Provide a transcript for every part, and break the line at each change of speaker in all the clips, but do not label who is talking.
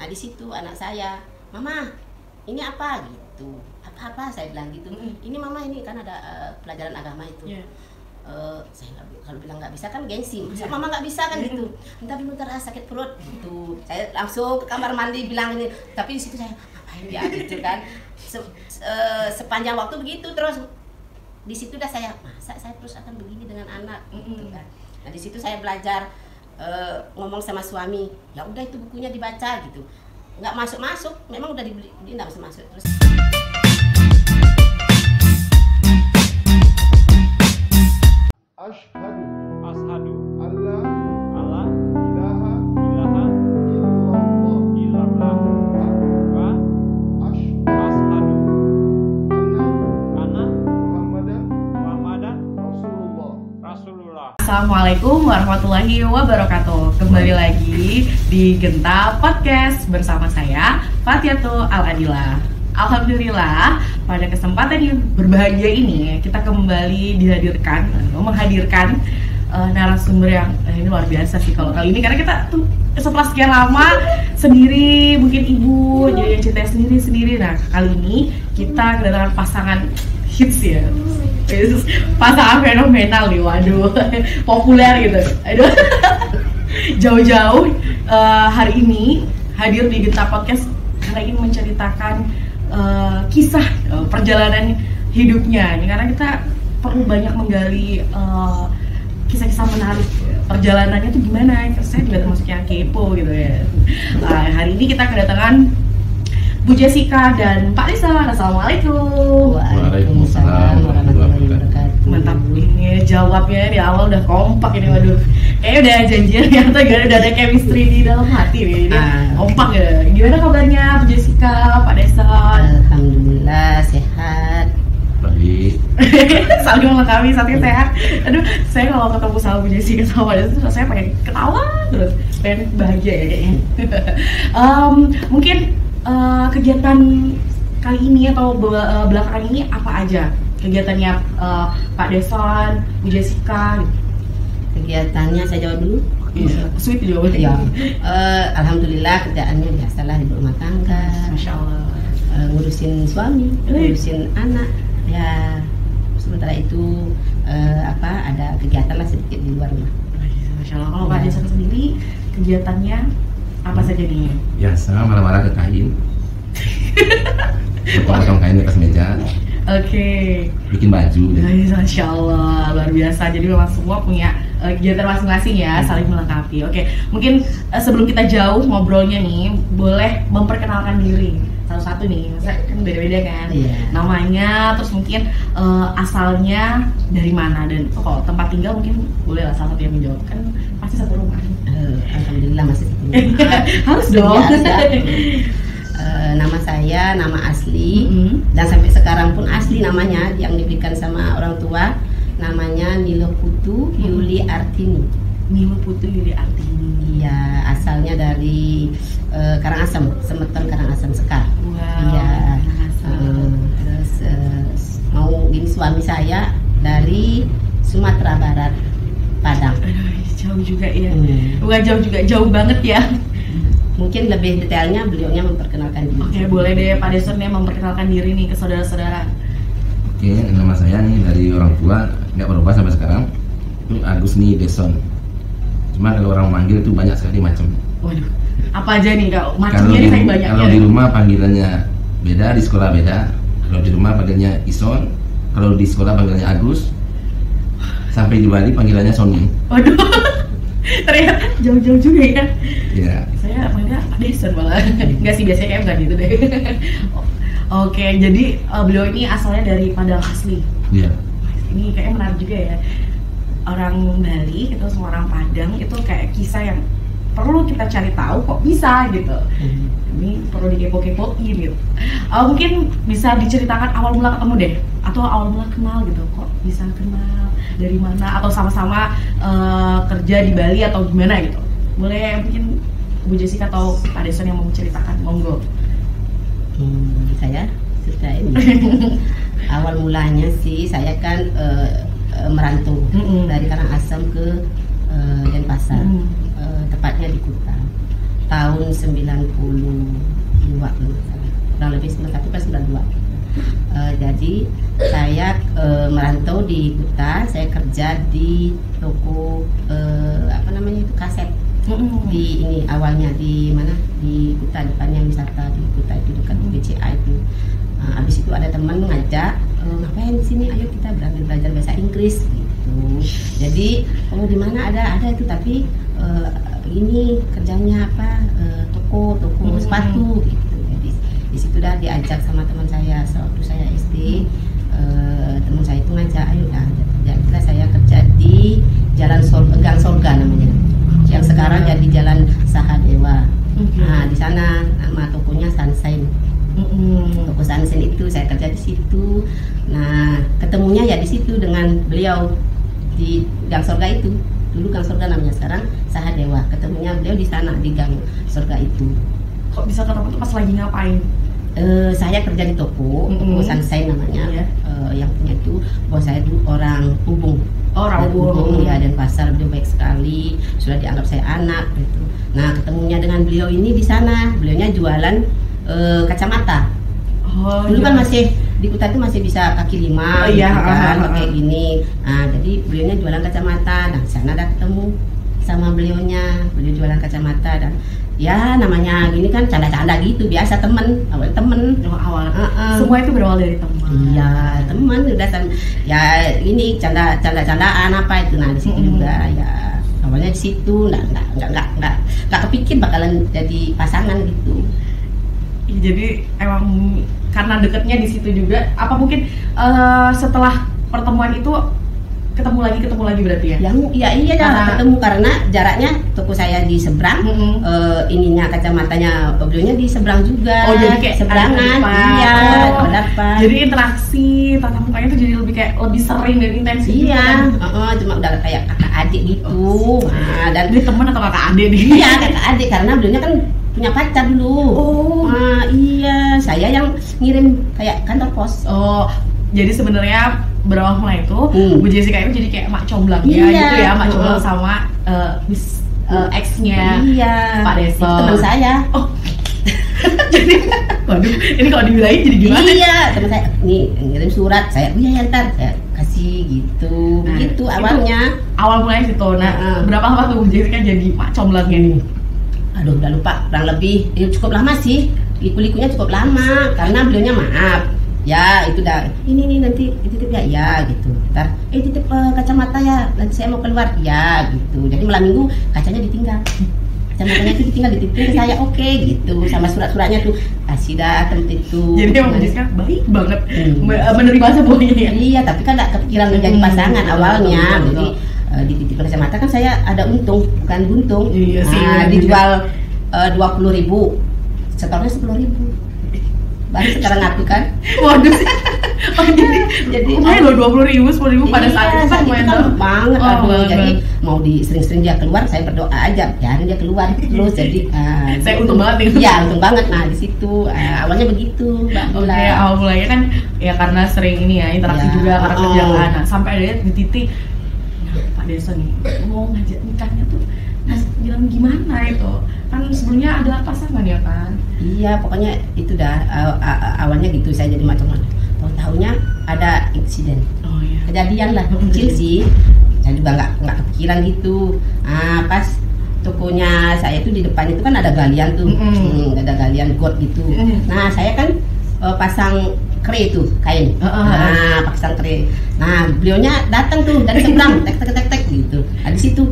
Nah di situ anak saya, mama ini apa gitu, apa saya bilang gitu. Ini mama ini kan ada pelajaran agama itu. Saya kalau bilang nggak bisa kan gengsi, masa mama nggak bisa kan gitu. Bentar sakit perut gitu. Saya langsung ke kamar mandi bilang ini, tapi di situ saya ngapain dia gitu kan. Sepanjang waktu begitu terus. Di situ dah saya, masa saya terus akan begini dengan anak gitu kan. Nah di situ saya belajar ngomong sama suami, ya udah itu bukunya dibaca gitu. Nggak masuk, memang udah dibeli, dia nggak masuk terus.
Ashhadu
alla
ilaha
illallah
illallah wa ashhadu anna Muhammadan Rasulullah.
Assalamualaikum warahmatullahi wabarakatuh. Kembali lagi di Genta Podcast bersama saya Fatiatul Al-Adila. Alhamdulillah pada kesempatan yang berbahagia ini kita kembali menghadirkan narasumber yang ini luar biasa sih kalau kali ini, karena kita tuh setelah sekian lama sendiri, mungkin ibu jadi yang ceritanya sendiri. Nah kali ini kita kedatangan pasangan hits ya, pasangan fenomenal nih, waduh populer gitu. Aduh jauh-jauh hari ini hadir di Genta Podcast karena ingin menceritakan kisah perjalanan hidupnya ini, karena kita perlu banyak menggali kisah-kisah menarik perjalanannya tuh gimana. Saya juga termasuk yang kepo gitu ya. Hari ini kita kedatangan Bu Jessica dan Pak Desa. Assalamualaikum.
Waalaikumsalam warahmatullahi wabarakatuh.
Mantap, ini jawabnya di awal udah kompak ini, waduh. Kayaknya udah janjian ya, atau udah ada chemistry di dalam hati nih. Ini kompak ya. Gimana kabarnya Bu Jessica, Pak Desa?
Alhamdulillah sehat.
baik.
Saling melengkapi, saling sehat. Aduh, saya kalau ketemu sama Bu Jessica sama Pak Desa tuh rasanya pengen ketawa terus, pengen bahagia ya kayaknya. Mungkin kegiatan kali ini atau belakangan ini apa aja kegiatannya Pak Deson, Bu Jessica?
Kegiatannya saya jawab dulu.
Iya, sweet jawabannya.
Ya, alhamdulillah kerjaannya biasalah di rumah tangga.
Masya Allah.
Ngurusin suami, ngurusin anak. Ya, sementara itu ada kegiatan lah sedikit di luar rumah.
Masya Allah. Kalau Pak Deson sendiri kegiatannya apa saja nih?
Biasa marah-marah ke kain. Potong-potong kain di atas meja.
Oke.
Bikin baju.
Masya Allah, luar biasa. Jadi memang semua punya kegiatan masing-masing ya, saling melengkapi. Oke, mungkin sebelum kita jauh ngobrolnya nih, boleh memperkenalkan diri satu-satu nih. Masa kan beda-beda kan?
Iya.
Namanya, terus mungkin asalnya dari mana, dan kalau tempat tinggal mungkin boleh lah salah satu yang menjawab, kan pasti satu rumah.
Alhamdulillah masih satu rumah.
Harus dong.
Nama saya, nama asli, dan sampai sekarang pun asli namanya yang diberikan sama orang tua, namanya Nilo Putu Yuli Artini.
Nilo Putu Yuli Artini.
Iya, asalnya dari Karangasem, Semeton Karangasem Sekar.
Wow.
Iya. Terus mau gini, suami saya dari Sumatera Barat, Padang.
Aduh, jauh juga ya. Bukan jauh juga, jauh banget ya.
Mungkin lebih detailnya beliaunya memperkenalkan diri.
Oke, boleh deh Pak Deson ya memperkenalkan diri nih ke saudara-saudara.
Oke, nama saya nih dari orang tua nggak berubah sampai sekarang. Itu Agusni Deson. Cuma kalau orang manggil itu banyak sekali macam.
Waduh, apa aja nih Kak? Macamnya nih kayak banyak.
Kalau di rumah panggilannya beda, di sekolah beda. Kalau di rumah panggilnya Ison, kalau di sekolah panggilnya Agus. Sampai di Bali panggilannya Sony.
Waduh, ternyata jauh-jauh juga ya.
Iya.
Saya manggilnya Pak Deson malah. Enggak sih, biasanya kayak bukan gitu deh. Oke, jadi beliau ini asalnya dari Padang asli.
Iya.
Ini kayaknya menarik juga ya. Orang Bali itu semua orang Padang itu kayak kisah yang perlu kita cari tahu kok bisa gitu. Ini perlu dikepo-kepoin gitu. Mungkin bisa diceritakan awal mula ketemu deh, atau awal mula kenal gitu. Kok bisa kenal, dari mana, atau sama-sama kerja di Bali atau gimana gitu. Boleh mungkin Bu Jessica atau Pak Deson yang mau menceritakan, monggo.
Saya ceritain. Awal mulanya sih saya kan merantau dari Karangasem ke Denpasar, tepatnya di Kuta. tahun 92 kurang lebih 91 ke 92. Jadi saya merantau di Kuta, saya kerja di toko apa namanya itu kaset. Di ini awalnya di mana, di Kuta, depannya wisata di Kuta itu dekat BCA itu. Habis itu ada teman ngajak, ngapain di sini, ayo kita belajar bahasa Inggris gitu. Jadi di mana ada itu, tapi ini kerjanya apa, toko sepatu gitu. Jadi di situ dah diajak sama teman saya waktu saya SD. Teman saya itu ngajak, ayo dah, jadilah saya kerja di Jalan Gang Sorga namanya, yang sekarang jadi Jalan Sahadewa. Nah di sana nama tokonya Sunshine. Toko Sunshine itu saya kerja di situ. Nah ketemunya ya di situ dengan beliau di Gang Sorga itu. Dulu Gang Sorga namanya, sekarang Sahadewa. Ketemunya beliau di sana di Gang Sorga itu.
Kok bisa ketemu tuh pas lagi ngapain?
Saya kerja di toko Sunshine namanya. Yang punya itu bos saya dulu orang Ubung.
Orang Ubung
ya, dan pasar, beliau baik sekali, sudah dianggap saya anak gitu. Nah ketemunya dengan beliau ini di sana, beliaunya jualan kacamata. Dulu kan masih di Kuta itu masih bisa kaki 5 gitu kan, pakai gini. Nah jadi beliaunya jualan kacamata. Nah di sana ada ketemu sama beliaunya, beliau jualan kacamata, dan ya namanya gini kan canda-canda gitu, biasa temen, awal temen.
Semua itu berawal dari teman.
Iya, teman udah ya ini canda-candaan apa itu. Nah di situ juga ya awalnya di situ nggak kepikir bakalan jadi pasangan gitu.
Jadi emang karena deketnya di situ juga, apa mungkin setelah pertemuan itu ketemu lagi berarti ya?
Iya ketemu karena jaraknya toko saya di seberang, ininya kacamatanya beliaunya di seberang juga.
Oh jadi kayak
seberangan, iya.
Jadi interaksi tatap mukanya tuh jadi lebih sering dan intens.
Iya, cuma udah kayak kakak adik gitu. Nah, dan
dia teman atau kakak adik nih?
Iya kakak adik, karena beliaunya kan punya pacar dulu. Iya, saya yang ngirim kayak kantor pos.
Jadi sebenarnya berawal mulai itu Bu Jessica itu jadi kayak mak comblang ya gitu ya, mak comblang sama ex-nya Pak Deso.
Itu teman saya.
Jadi, waduh, ini kalau dibilangin jadi gimana?
Iya, teman saya nih ngirim surat, saya ya ntar saya kasih gitu. Begitu awalnya.
Awal mulai situ. Nah, berapa lama tuh Bu Jessica jadi mak comblangnya nih?
Aduh, udah lupa, kurang lebih cukup lama sih. Liku-likunya cukup lama karena beliaunya maaf. Ya itu dah, ini nanti titip ya gitu. Ntar titip kacamata ya, nanti saya mau keluar ya gitu. Jadi malam minggu kacanya ditinggal, kacamatanya itu ditinggal, dititipin ke saya, oke gitu, sama surat-suratnya tuh kasih dah tempat itu.
Jadi yang Jessica baik banget menerima semuanya ya.
Iya, tapi kan gak kepikiran menjadi pasangan awalnya. Jadi dititip kacamata kan saya ada untung, bukan buntung.
Iya sih.
Dijual 20.000, setornya 10.000. Baru sekarang ngaku kan.
Waduh sih. Jadi lo 20.000, 10.000 pada saat itu kan lumayan
banget. Jadi mau sering-sering dia keluar, saya berdoa aja biarin dia keluar terus. Jadi
saya untung banget nih.
Iya untung banget. Nah di situ awalnya begitu Mbak Mula.
Awal mulanya kan ya karena sering ini ya interaksi juga karena kerjaan. Nah sampai ada di titik Pak Deso nih mau ngajak nikahnya tuh bilang gimana itu, kan sebelumnya ada pasangan ya kan?
Iya pokoknya itu dah awalnya gitu, saya jadi macam tahu-tahunya ada insiden. Kejadian lah kecil sih, saya juga nggak kepikiran gitu. Pas tokonya saya itu di depan itu kan ada galian tuh, ada galian got gitu. Nah saya kan pasang kre itu kain, pasang kre. Nah beliaunya datang tuh dari seberang, tek gitu. Di situ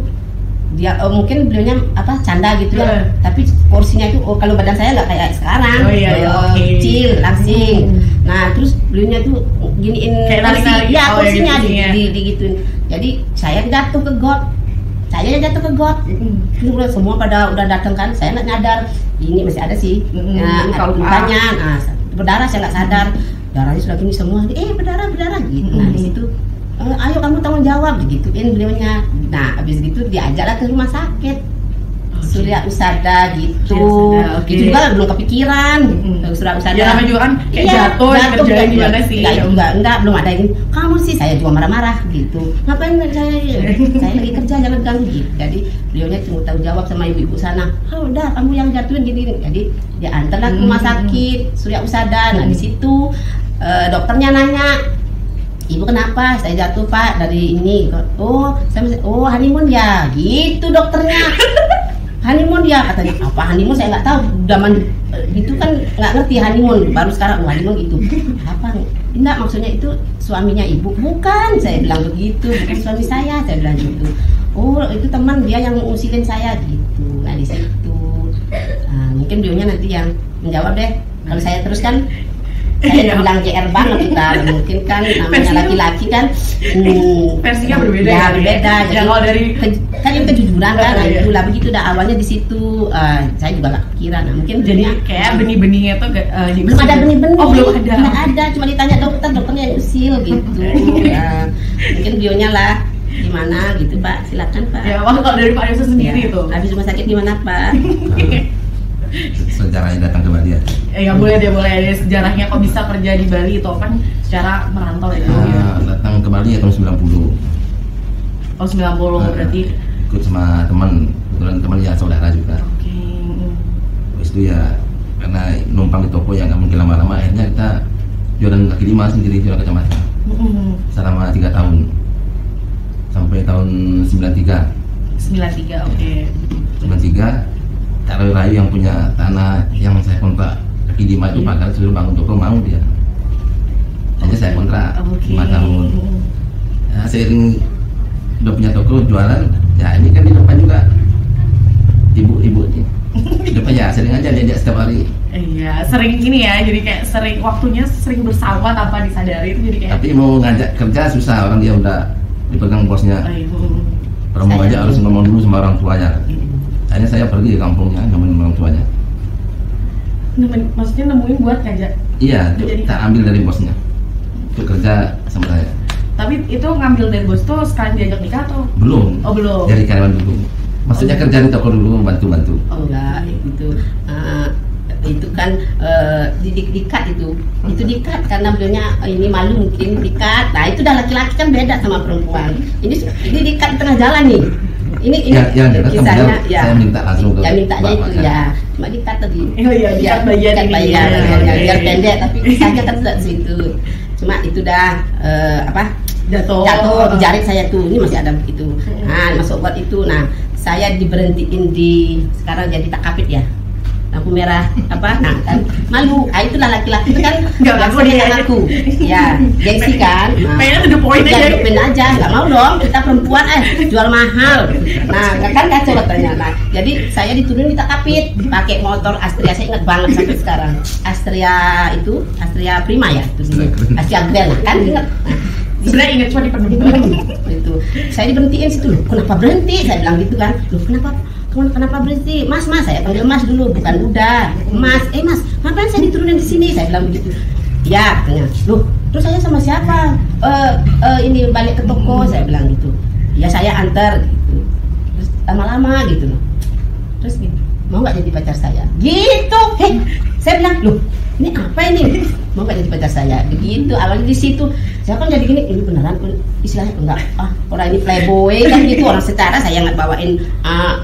dia mungkin beliaunya canda gitu ya, tapi porsinya itu kalau badan saya nggak kayak sekarang, kecil langsing. Nah terus beliaunya tuh giniin kursi, ya kursinya digituin. Jadi saya jatuh ke got, semua pada udah datang kan, saya nggak nyadar ini masih ada sih, lukanya, berdarah saya nggak sadar, darahnya sudah gini semua, berdarah gitu. Nah di situ ayo kamu tanggung jawab, digituin beliaunya. Nah habis gitu diajaklah ke rumah sakit. Surya Usada gitu.
Surya Usada, oke.
Itu juga belum kepikiran. Surya Usada.
Ya namanya juga kan kayak jatuh kerjaan gimana sih?
Enggak, belum ada ini. Kamu sih, saya juga marah-marah gitu. Ngapain saya lagi kerja, jangan ganggu gitu. Jadi beliaunya cuma tahu jawab sama ibu-ibu sana. Oh, udah kamu yang jatuhin gini. Jadi dia antarlah ke rumah sakit Surya Usada. Nah, di situ dokternya nanya, "Ibu kenapa?" "Saya jatuh Pak dari ini." "Oh, honeymoon ya." Gitu dokternya. Honeymoon ya katanya. Apa honeymoon saya nggak tahu. Zaman itu kan nggak ngerti honeymoon. Baru sekarang honeymoon gitu. Apa? Enggak, maksudnya itu suaminya ibu. Bukan, saya bilang begitu. Bukan suami saya bilang gitu. Oh, itu teman dia yang ngusilin saya gitu. Nah di situ. Nah, mungkin beliaunya nanti yang menjawab deh. Kalau saya terus kan saya bilang JR banget kita, mungkin kan namanya laki-laki kan
versinya berbeda
ya, berbeda. Jadi
kalau dari
kan yang kejujuran kan, itulah begitu dah awalnya di situ. Saya juga nggak kira, nah mungkin
jadi kayak benih-benihnya tuh
belum ada benih-benih.
Oh, belum ada.
Nggak ada, cuma ditanya dokternya yang usil gitu. Mungkin bionya lah gimana gitu Pak, silakan Pak.
Ya, kalau dari Pak Yusuf sendiri itu.
Habis rumah sakit gimana Pak?
Sejarahnya datang ke Bali aja.
Ya boleh deh sejarahnya kok bisa kerja di Bali itu kan secara merantau itu.
Datang ke Bali ya tahun 90.
Oh 90 berarti.
Ikut sama teman, kebetulan teman ya saudara juga.
Oke.
Terus itu ya karena numpang di toko ya nggak mungkin lama-lama, akhirnya kita jualan kaki lima sendiri, jualan kacamata selama 3 tahun sampai tahun 93.
93, oke.
93 Kak Rayu yang punya tanah yang saya kontrak kaki lima itu pagar suruh bangun toko, mau dia. Hanya saya kontrak 5 tahun. Ya, seiring udah punya toko jualan, ya ini kan di depan juga ibu-ibu ini. Di depan ya sering aja diajak setiap hari.
Iya, sering ini ya, jadi kayak sering waktunya sering bersama tanpa disadari itu jadi kayak.
Tapi mau ngajak kerja susah, orang dia udah dipegang bosnya. Kalau mau ngajak harus ngomong dulu sama orang tuanya. Akhirnya saya pergi ke kampungnya nemuin orang tuanya.
Maksudnya nemuin buat ngajak?
Iya, kita ambil dari bosnya untuk kerja sama saya.
Tapi itu ngambil dari bos tuh sekalian diajak nikah atau?
Belum.
Oh belum.
Dari karyawan dulu. Maksudnya kerja di toko dulu, bantu-bantu.
Oh enggak, itu kan dikat itu dikat karena beliaunya ini malu mungkin dikat. Nah itu udah laki-laki kan beda sama perempuan. Ini dikat di tengah jalan nih. Ini kisahnya ya.
Saya minta langsung ke
mintanya itu ya. Cuma dikat tadi.
Oh iya, dikat bagian
biar pendek tapi kisahnya kan tidak situ. Cuma itu dah jatuh di jaring saya tuh. Ini masih ada begitu. Nah, masuk buat itu. Nah, saya diberhentiin sekarang jadi takapit ya. Lampu merah nah kan malu. Itulah laki-laki itu kan
nggak ngaku dia
aku ya gengsi kan.
Pengen to the point
aja nggak mau dong, kita perempuan jual mahal. Nah kan kacau katanya. Nah jadi saya diturunin di takapit pakai motor Astria, saya ingat banget sampai sekarang. Astria Prima ya itu Astria Grand kan ingat.
Sebenarnya ingat cuma di
itu saya diberhentiin situ. Loh kenapa berhenti, saya bilang gitu kan. Loh kenapa berhenti? Mas, saya panggil Mas dulu, bukan udah. Mas, ngapain saya diturunin di sini? Saya bilang begitu. Ya, katanya. Loh, terus saya sama siapa? Ini balik ke toko, saya bilang gitu. Ya saya antar gitu. Terus lama-lama gitu loh. Terus gitu, mau nggak jadi pacar saya? Gitu. Saya bilang, loh, ini apa ini? Mau nggak jadi pacar saya? Begitu. Awalnya di situ. Saya kan jadi gini, ini beneran istilahnya enggak, orang ini playboy kan gitu, orang secara saya nggak bawain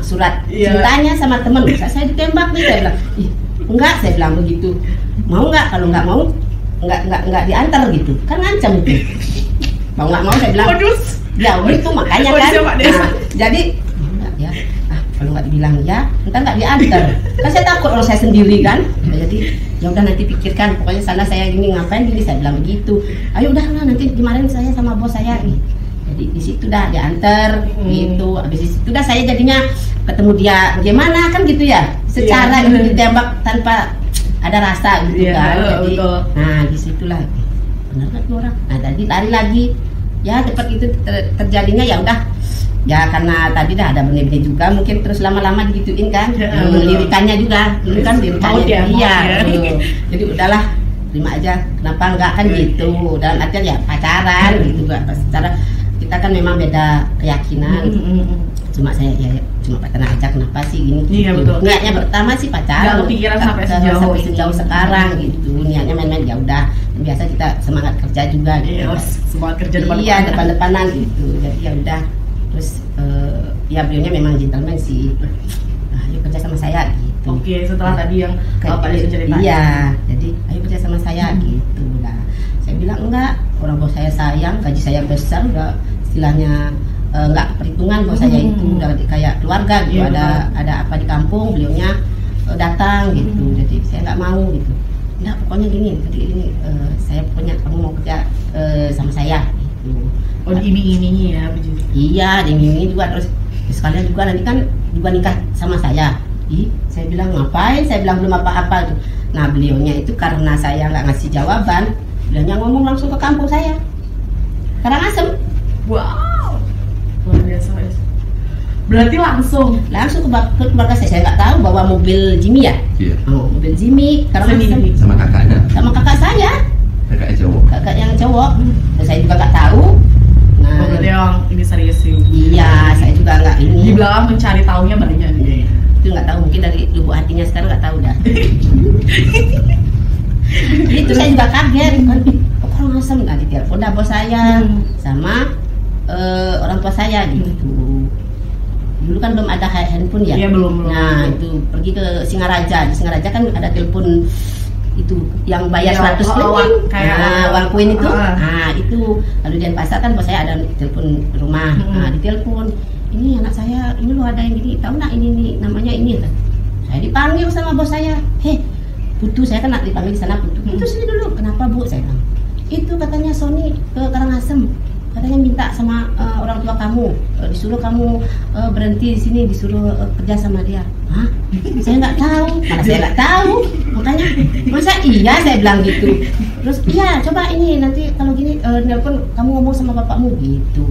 surat cintanya sama temen, saya ditembak nih, saya bilang, enggak, saya bilang begitu, mau nggak, kalau nggak mau, nggak diantar gitu, kan ngancam itu, mau nggak mau, saya bilang, ya itu makanya kan, jadi, ya, kalau nggak dibilang ya, entar nggak diantar, kan saya takut orang saya sendiri kan, jadi ya udah nanti pikirkan, pokoknya sana saya gini ngapain gini, saya bilang begitu. Ayo udahlah nanti kemarin saya sama bos saya nih. Jadi di situ dah diantar gitu. Habis di situ dah saya jadinya ketemu dia gimana kan gitu ya. Secara gitu ditembak tanpa ada rasa gitu kan. Jadi nah di situlah benar kan orang. Nah tadi lari lagi. Ya cepat itu terjadinya ya udah. Ya karena tadi dah ada benih-benih juga, mungkin terus lama-lama digituin kan, lirikannya juga, dulu kan lirikannya, jadi udahlah terima aja, kenapa enggak kan gitu, dalam artian ya pacaran gitu, secara kita kan memang beda keyakinan, cuma saya ya cuma pacaran aja, kenapa sih gini?
Iya, betul.
Niatnya pertama sih pacaran.
Nggak kepikiran sampai sejauh ini.
Sekarang gitu. Niatnya main-main ya udah. Biasa kita semangat kerja juga gitu.
Iya, semangat kerja depan.
Iya, depan-depanan gitu. Jadi ya udah. Terus ya beliaunya memang gentleman sih. Nah, ayo kerja sama saya gitu.
Oke, setelah tadi yang Pak Desa ceritain.
Iya, jadi ayo kerja sama saya gitu. Nah, saya bilang enggak, orang bos saya sayang, gaji saya besar, udah istilahnya enggak perhitungan, bos saya itu udah kayak keluarga gitu.
Iya,
ada apa di kampung, beliaunya datang gitu. Jadi saya nggak mau gitu. Enggak, pokoknya gini, saya pokoknya kamu mau kerja sama saya gitu.
Oh, diiming-imingi ya begitu.
Iya, diiming-imingi juga, terus sekalian juga nanti kan juga nikah sama saya. Ih, saya bilang ngapain? Saya bilang belum apa-apa. Nah, beliaunya itu karena saya nggak ngasih jawaban, beliaunya ngomong langsung ke kampung saya, Karangasem.
Wow, luar biasa. Berarti langsung
ke keluarga saya nggak tahu bawa mobil Jimmy ya?
Iya.
Oh, mobil Jimmy, Karangasem.
Sama kakaknya.
Sama kakak saya.
Kakaknya cowok.
Kakak yang cowok. Dan saya juga nggak tahu. Nah,
berarti yang ini serius sih.
Iya, saya juga nggak ini.
Di belakang mencari taunya banyak.
Itu nggak tahu, mungkin dari lubuk hatinya sekarang nggak tahu dah. Itu saya juga kaget kan. Kok Karangasem? Nah, ditelepon dah bos saya sama orang tua saya gitu. Dulu kan belum ada handphone ya.
Iya, belum.
Nah, itu pergi ke Singaraja. Di Singaraja kan ada telepon itu yang bayar 100 koin, kayak uang koin itu. Nah, itu lalu di Denpasar kan bos saya ada telepon rumah. Nah, ditelepon, ini anak saya, ini lo ada yang gini, tahu nggak ini nih namanya ini? Saya dipanggil sama bos saya, heh, Putu, saya kan dipanggil di sana Putu. Putu sini dulu, kenapa Bu? Saya bilang, itu katanya Sony ke Karangasem, katanya minta sama orang tua kamu, disuruh kamu berhenti di sini, disuruh kerja sama dia. Hah? Saya nggak tahu, mana saya nggak tahu, makanya masa iya saya bilang gitu. Terus iya coba ini nanti kalau gini nelpon kamu ngomong sama bapakmu gitu.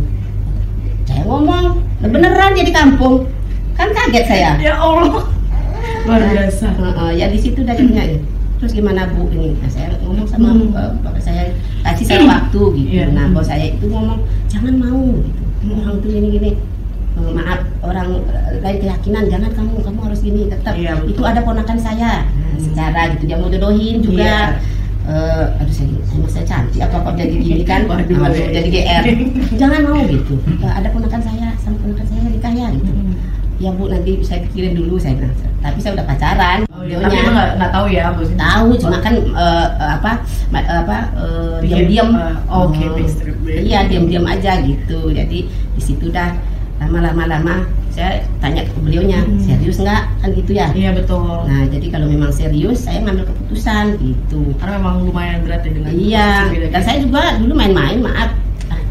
Saya ngomong beneran dia di kampung, kan kaget saya.
Ya Allah, luar biasa.
Ya di situ dagingnya. Terus gimana Bu ini? Nah, saya ngomong sama bapak saya, kasih saya waktu gitu. Nah, bos saya itu ngomong jangan mau gitu. Orang tuh gini-gini. Maaf, orang lain keyakinan, jangan kamu harus gini, tetap itu ada ponakan saya. Nah, secara gitu dia mau jodohin juga. Aduh saya cantik apa kok jadi gini kan? Jadi GR. Jangan mau gitu. Ada ponakan saya sama ponakan saya nikah ya gitu. Ya Bu, nanti saya pikirin dulu, saya bilang. Tapi saya udah pacaran.
Tapi nggak tahu ya, Bu.
Tahu, cuma kan diam-diam. Iya, diam-diam aja gitu. Jadi di situ dah lama saya tanya ke beliaunya, serius nggak? Kan gitu ya.
Iya, betul.
Nah, jadi kalau memang serius, saya ngambil keputusan gitu.
Karena memang lumayan berat ya dengan.
Iya. Dan saya juga dulu main-main, maaf.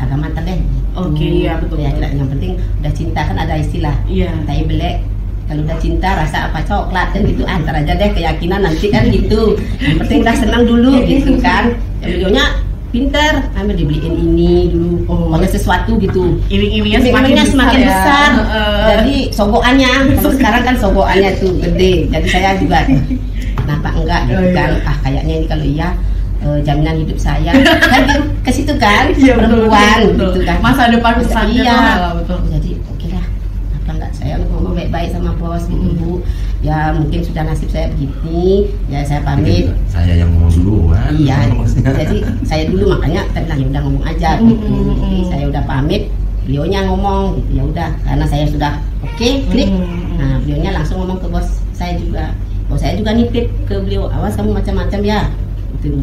Agak mantap deh.
Oke, iya betul.
Ya, yang penting udah cinta kan ada istilah.
Iya.
Tai belek. Kalau udah cinta rasa apa coklat kan gitu, antar aja deh keyakinan nanti kan gitu. Yang penting udah senang dulu gitu kan. Beliaunya pinter, ambil dibeliin ini dulu, pokoknya sesuatu gitu.
Iming-imingnya semakin
besar. Jadi sogokannya, kalau sekarang kan sogokannya tuh gede. Jadi saya juga kenapa enggak gitu kan? Kayaknya ini kalau iya jaminan hidup saya kan ke situ kan, perempuan gitu kan.
Masa depan
iya. Betul. Jadi oke lah. Apa enggak saya ngomong baik-baik sama bos gitu Bu. Ya mungkin sudah nasib saya begini, ya saya pamit.
Saya yang ngomong dulu kan.
Iya. Jadi saya dulu makanya saya bilang ya udah ngomong aja gitu. Jadi saya udah pamit, beliaunya ngomong gitu ya udah karena saya sudah oke, klik. Nah, beliaunya langsung ngomong ke bos saya juga. Bos saya juga nitip ke beliau, awas kamu macam-macam ya. Itu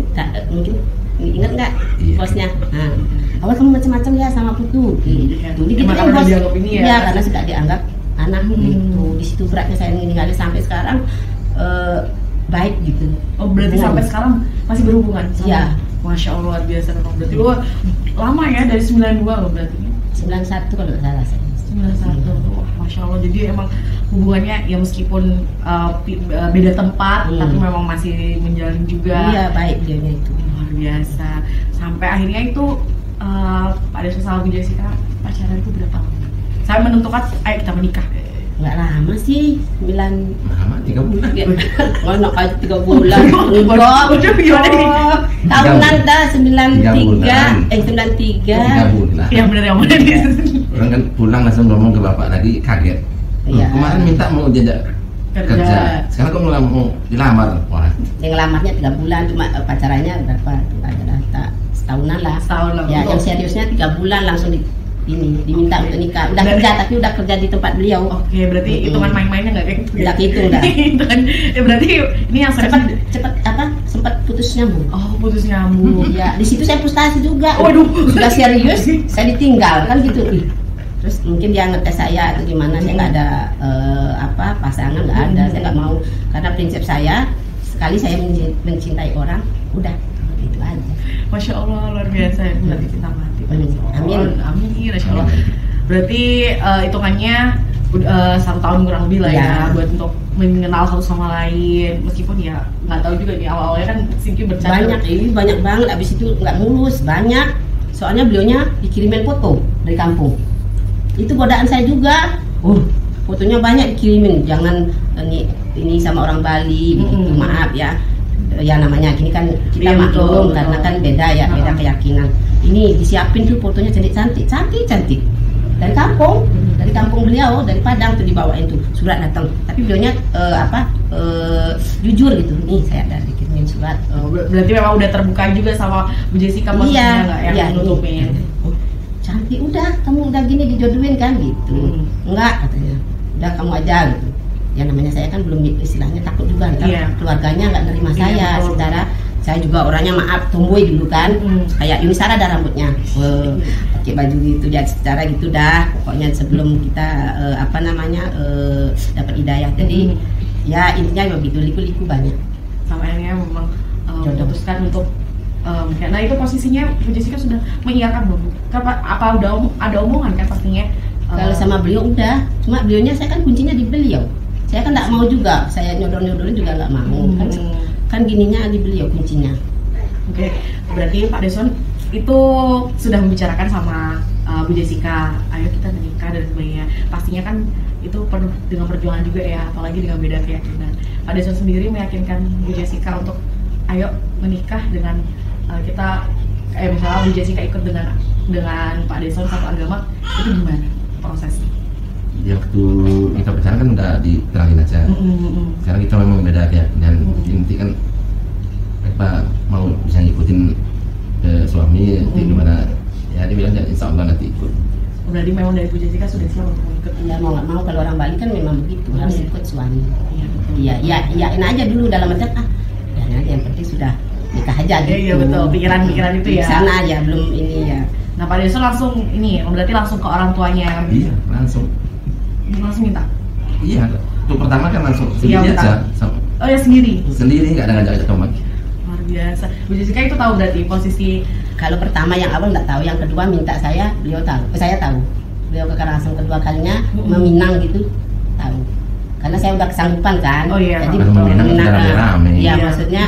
mungkin ingat nggak bosnya? Nah, awas kamu macam-macam ya sama Putu. Gitu. Jadi kan bos. Ya karena sudah dianggap anak gitu. Di situ beratnya saya ninggalin sampai sekarang baik gitu.
Oh, berarti sampai sekarang masih berhubungan?
Iya.
Masya Allah, luar biasa memang. Berarti lu lama ya, dari 92 lo berarti?
91 kalau nggak salah saya.
91. Wah, Masya Allah. Jadi emang hubungannya ya meskipun beda tempat, tapi memang masih menjalin juga.
Iya, baik dianya itu.
Luar biasa. Sampai akhirnya itu pada sama Bu Jessica pacaran itu berapa lama? Saya menentukan, ayo kita menikah.
Nggak lama sih, 9
lama 3 bulan.
Mana aja 3 bulan. Enggak. Tahunan dah 93. 93.
3 bulan.
Yang benar yang benar.
Orang kan pulang langsung ngomong ke bapak tadi kaget.
Iya.
Kemarin minta mau diajak kerja. Sekarang kok mau dilamar? Wah.
Yang ngelamarnya 3 bulan, cuma pacarannya berapa? Ada setahunan lah.
Setahun lah.
Ya, yang seriusnya 3 bulan langsung diminta untuk nikah. Udah kerja, tapi udah kerja di tempat beliau.
Oke, berarti hitungan main-mainnya nggak kayak gitu.
Udah gitu udah.
Berarti ini yang
Cepat sempat putus nyambung.
Oh, putus nyambung.
Ya, di situ saya frustasi juga.
Waduh.
Sudah serius, saya ditinggal kan gitu. Terus mungkin dia ngetes saya atau gimana, saya nggak ada pasangan, nggak ada, saya nggak mau, karena prinsip saya sekali saya mencintai orang, udah itu aja.
Masya Allah, luar biasa, berarti cinta mati.
Amin.
Amin, Masya Allah. Berarti hitungannya 1 tahun kurang lebih lah ya, buat untuk mengenal satu sama lain, meskipun ya nggak tahu juga nih awal-awalnya kan Singki bercanda.
Banyak banget, abis itu nggak mulus, banyak. Soalnya beliaunya dikirimin foto dari kampung. Itu godaan saya juga. Fotonya banyak dikirimin. Jangan ini sama orang Bali, begitu, maaf ya. Ya namanya gini kan kita maklum karena kan beda ya, beda keyakinan. Ini disiapin tuh fotonya cantik. Dari kampung beliau, dari Padang tuh dibawain tuh surat datang. Tapi beliaunya jujur gitu. Nih saya ada dikirimin surat.
Berarti memang udah terbuka juga sama Bu Jessica, maksudnya nggak yang nutupin.
Cantik, udah kamu udah gini dijodohin kan gitu. Enggak katanya, udah kamu aja gitu. Ya namanya saya kan belum istilahnya takut juga ntar keluarganya nggak nerima saya. Secara saya juga orangnya maaf tomboy dulu kan, kayak Yuni Sarah ada rambutnya, pakai baju gitu ya, secara gitu dah. Pokoknya sebelum kita dapat hidayah, jadi ya intinya begitu, liku-liku banyak.
Sampai akhirnya memang memutuskan untuk nah itu posisinya Bu Jessica sudah mengiyakan belum? Apa udah ada omongan kan pastinya?
Kalau sama beliau udah, cuma beliaunya saya kan kuncinya di beliau. Saya kan nggak mau juga, saya nyodor-nyodorin juga nggak mau. Kan gininya di beliau kuncinya.
Oke, berarti Pak Deson itu sudah membicarakan sama Bu Jessica, ayo kita menikah dan sebagainya. Pastinya kan itu penuh dengan perjuangan juga ya, apalagi dengan beda keyakinan. Pak Deson sendiri meyakinkan Bu Jessica untuk ayo menikah dengan kita, misalnya Bu Jessica ikut dengan Pak Deson satu agama, itu gimana prosesnya?
Ya waktu kita pacaran kan udah diterangin aja. Sekarang kita memang beda keyakinan. Inti kan apa mau bisa ngikutin suami gimana, ya dia bilang insya Allah nanti ikut.
Berarti memang dari Bu Jessica sudah siap untuk ikut.
Ya mau nggak mau, kalau orang Bali kan memang begitu, harus ikut suami. Iya, iyain aja dulu dalam artian dan aja yang penting sudah nikah aja gitu.
Iya betul, pikiran itu ya.
Di sana aja belum ini ya.
Nah Pak Deson langsung berarti langsung ke orang tuanya.
Iya langsung
minta.
Iya, itu pertama kan langsung sendiri aja.
Oh ya sendiri
nggak ada ngajak teman.
Luar biasa. Bu Jessica itu tahu berarti posisi.
Kalau pertama yang awal nggak tahu, yang kedua minta saya, beliau tahu. Saya tahu. Beliau ke Karangasem kedua kalinya meminang gitu, tahu. Karena saya udah kesanggupan kan.
Oh iya.
Jadi
meminang rame-rame.
Iya maksudnya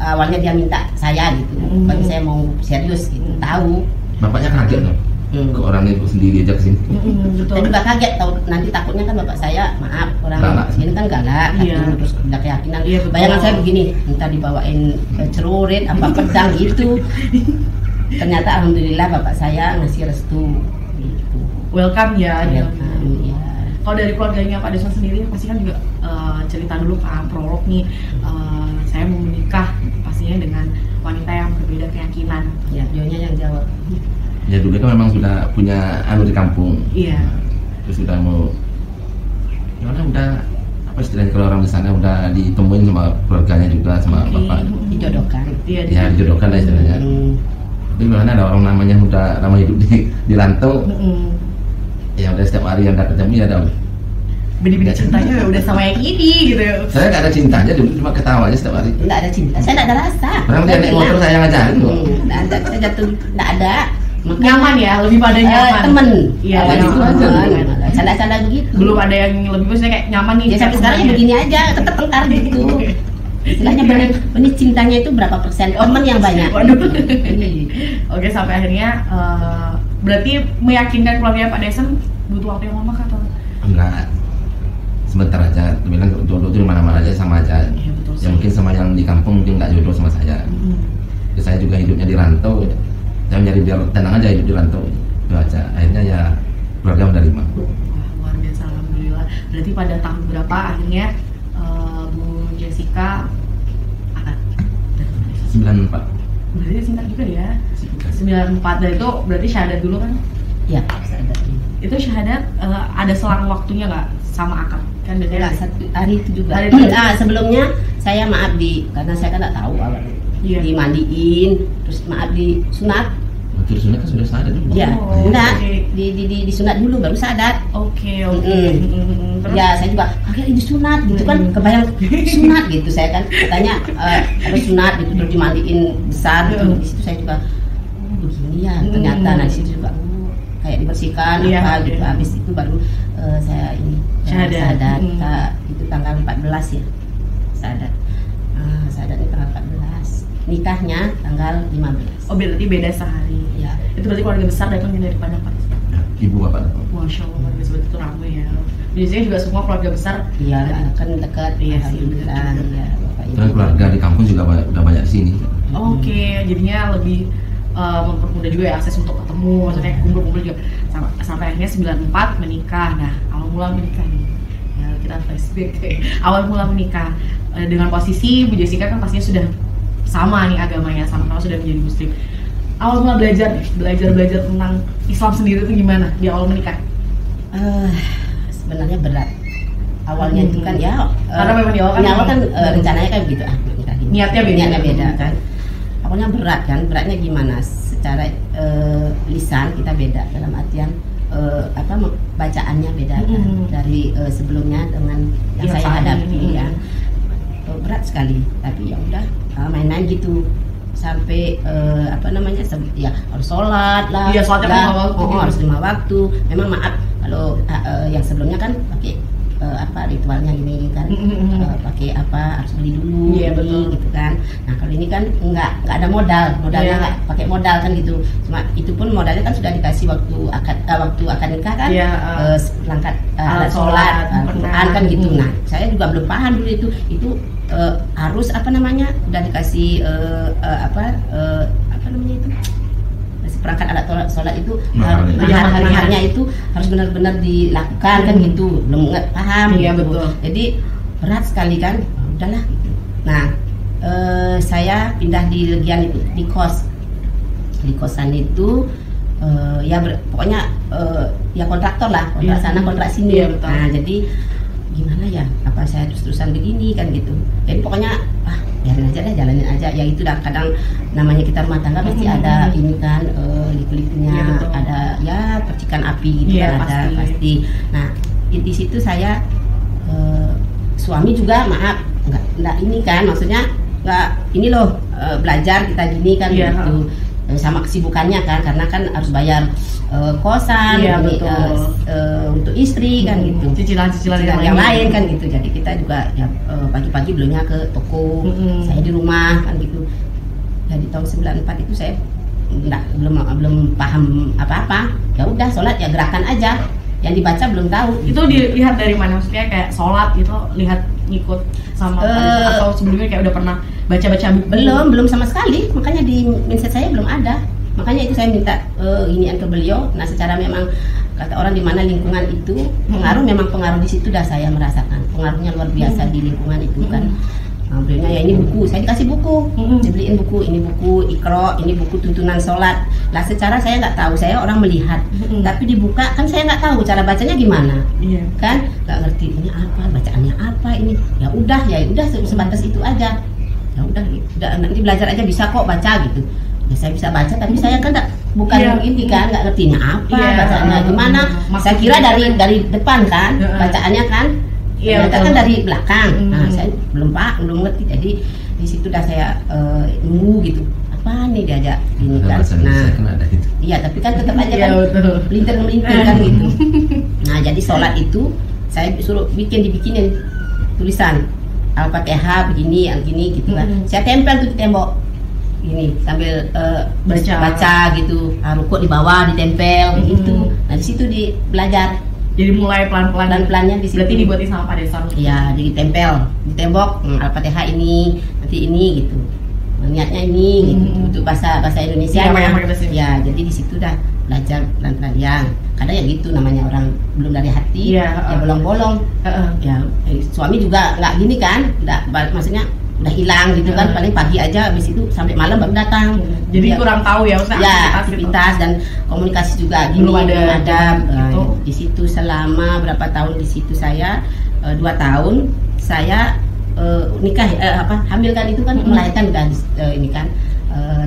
awalnya dia minta saya gitu, bagi saya mau serius gitu, tahu.
Bapaknya kaget loh. Ke orang itu sendiri aja kesini.
Saya juga kaget, tahu nanti takutnya kan bapak saya maaf orang sini kan galak, terus udah keyakinan. Bayangan saya begini, minta dibawain celurit apa pedang gitu. Ternyata alhamdulillah bapak saya ngasih restu. Gitu.
Welcome ya.
Welcome, ya.
Kalau dari keluarganya Pak Deson sendiri pasti kan juga cerita dulu kan, prolog nih, saya mau menikah pastinya dengan wanita yang berbeda keyakinan.
Ya, Jonya yang jawab.
Ya dulu kan memang sudah punya anu di kampung.
Iya.
Terus sudah mau, ya udah apa istilahnya kalau orang di sana udah ditemuin sama keluarganya juga sama bapak.
Dijodohkan.
Ya dijodohkan lah istilahnya. Tapi mana ada orang namanya udah lama hidup di rantau. Ya udah setiap hari yang udah ketemu ya udah.
Benih-benih cintanya udah sama yang ini gitu.
Saya nggak ada cintanya dulu, cuma ketawa aja setiap hari.
Nggak ada cinta, saya nggak ada rasa.
Orang dia naik motor saya ngajarin kok.
Nggak ada, saya jatuh nggak ada.
Nyaman ya, lebih pada nyaman.
Temen.
Iya.
Canda-canda begitu.
Belum ada yang lebih maksudnya kayak nyaman nih.
Ya sampai sekarang begini aja, tetap tengkar gitu. Istilahnya benih cintanya itu berapa persen? Temen yang banyak.
Waduh. Oke, sampai akhirnya berarti meyakinkan keluarga Pak Deson butuh waktu yang lama kah atau?
Enggak. Sebentar aja, bilang jodoh itu di mana-mana aja sama aja.
Ya, betul,
ya mungkin sama yang di kampung mungkin nggak jodoh sama saya. Ya, saya juga hidupnya di rantau. Saya nyari biar tenang aja hidup di rantau. Itu aja. Akhirnya ya keluarga menerima.
Wah, luar biasa, alhamdulillah. Berarti pada tahun berapa akhirnya Bu Jessica akad?
94.
Berarti singkat juga ya. 94, dan itu berarti syahadat dulu kan?
Ya, syahadat.
Itu syahadat ada selang waktunya nggak sama akad? Kan berarti
Enggak, satu hari itu juga.
Hari itu.
Sebelumnya saya maaf karena saya kan nggak tahu awalnya.
Iya.
Dimandiin, terus maaf di sunat.
Terus sunat kan sudah sadar dulu.
Ya,
Oh,
enggak.
oke.
Di sunat dulu baru sadat.
Oke. Terus?
Ya, saya juga kaget ini sunat gitu kan, kebayang sunat gitu saya kan katanya harus sunat gitu terus dimandiin besar gitu. Di situ saya juga begini ya ternyata. Nah di situ juga kayak dibersihkan
Iya,
apa gitu.
iya.
Habis itu baru saya ini
Syahadat.
itu tanggal 14 ya sadat. Sadatnya tanggal 14, nikahnya tanggal 15.
Oh, berarti beda sehari.
Ya.
Itu berarti keluarga besar datang dari Padang, Pak?
Ibu bapak dapat.
Masya Allah, keluarga besar itu ramai ya. Biasanya juga semua keluarga besar.
Iya, kan dekat.
Iya sih,
Alhamdulillah.
dekat.
Ya, Bapak Ibu.
Dan keluarga di kampung juga udah banyak di sini.
Oke, jadinya lebih mempermudah juga ya akses untuk ketemu, maksudnya kumpul-kumpul juga. Sampai akhirnya 94 menikah. Nah, awal mula menikah nih. Ya, kita flashback deh. Awal mula menikah dengan posisi Bu Jessica kan pastinya sudah sama nih agamanya, sama-sama sudah menjadi muslim. Awal mula belajar tentang Islam sendiri itu gimana di awal menikah?
Sebenarnya berat. Awalnya itu kan ya
Karena memang di awal kan
rencananya kan begitu nikahin.
Niatnya beda.
Kan. Awalnya berat kan. Beratnya gimana? Secara lisan kita beda dalam artian bacaannya beda kan dari sebelumnya dengan yang
Yang
saya
saat
hadapi
ini.
ya. Berat sekali, tapi ya udah main-main gitu sampai ya harus sholat lah.
Iya, sholatnya
lah.
5 waktu.
Harus 5 waktu. Memang maaf kalau yang sebelumnya kan pakai ritualnya gini kan, pakai harus beli dulu,
Iya, betul.
gitu kan. Nah kalau ini kan nggak ada modalnya
Iya.
nggak pakai modal kan gitu. Cuma itu pun modalnya kan sudah dikasih waktu akad nikah kan,
Iya,
perangkat
alat
alat
sholat,
sholat, Al-Quran kan gitu.
Hmm.
Nah saya juga belum paham dulu itu harus udah dikasih itu perangkat alat sholat itu
Maharnya.
maharnya itu harus benar-benar dilakukan kan gitu, belum paham
Iya,
gitu.
betul.
Jadi berat sekali kan, udahlah gitu. Nah saya pindah di Legian itu di kosan itu pokoknya ya kontraktor lah, kontrak
Iya.
sana kontrak sini.
Iya, betul.
Nah jadi gimana ya, apa saya terus-terusan begini kan gitu. Jadi pokoknya biarin aja deh, jalanin aja. Ya itu dah, kadang namanya kita rumah tangga pasti ada ini kan liku-likunya,
Iya, betul.
ada ya percikan api gitu
Iya,
kan, ada
pasti.
pasti. Nah di situ saya suami juga maaf nggak ini kan, maksudnya nggak ini loh belajar kita gini kan
Iya.
gitu. Sama kesibukannya kan, karena kan harus bayar kosan,
Iya,
ini,
betul.
untuk istri kan gitu,
Cicilan
yang lain kan gitu. Jadi kita juga ya pagi-pagi belumnya ke toko, saya di rumah kan gitu. Jadi tahun 94 itu saya belum paham apa-apa. Ya udah sholat ya gerakan aja, yang dibaca belum tahu.
Itu dilihat dari mana? Maksudnya kayak sholat gitu, lihat ngikut sama atau sebelumnya kayak udah pernah baca-baca buku?
Belum sama sekali. Makanya di mindset saya belum ada. Makanya itu saya minta inian ke beliau. Nah secara memang kata orang di mana lingkungan itu pengaruh, memang pengaruh di situ dah saya merasakan pengaruhnya luar biasa di lingkungan itu kan. Nah, beliaunya ya ini buku, saya dikasih buku, dibeliin buku, ini buku Iqra, ini buku tuntunan sholat. Lah secara saya nggak tahu, saya orang melihat, tapi dibuka kan saya nggak tahu cara bacanya gimana,
Iya.
kan nggak ngerti ini apa, bacaannya apa ini. Ya udah sebatas itu aja. Ya udah nanti belajar aja bisa kok baca gitu. Ya saya bisa baca, tapi saya kan bukan
Iya.
ini kan, nggak ngertinya apa,
Iya.
bacaannya gimana. Saya kira dari depan kan, bacaannya kan.
Iya,
Ternyata
betul.
kan dari belakang. Nah, saya belum ngerti. Jadi di situ dah saya nunggu gitu. Apa nih diajak ini kan.
Bahasa
Nah,
Indonesia kan ada gitu.
iya tapi kan tetap aja
Iya,
kan
betul.
melintir kan gitu. Nah, jadi sholat itu saya suruh dibikinin tulisan Al-Fatihah begini, yang gini gitu kan. Saya tempel tuh di tembok. Gini sambil baca gitu. Rukuk di bawah ditempel gitu. Nah, di situ belajar.
Jadi mulai
Pelan-pelannya di situ.
Berarti dibuatin sama Pak Desa.
Iya, jadi tempel di tembok Al-Fatihah ini, nanti ini gitu. niatnya ini gitu untuk bahasa Indonesia ya, jadi di situ dah belajar pelan-pelan yang kadang ya gitu namanya orang belum dari hati ya bolong-bolong ya suami juga nggak gini kan, maksudnya udah hilang gitu kan, paling pagi aja, habis itu sampai malam baru datang.
Jadi kurang tahu ya
aktivitas dan komunikasi juga gini, belum ada gitu. Di situ selama berapa tahun di situ saya 2 tahun saya nikah hamil kan, itu kan melahirkan udah ini kan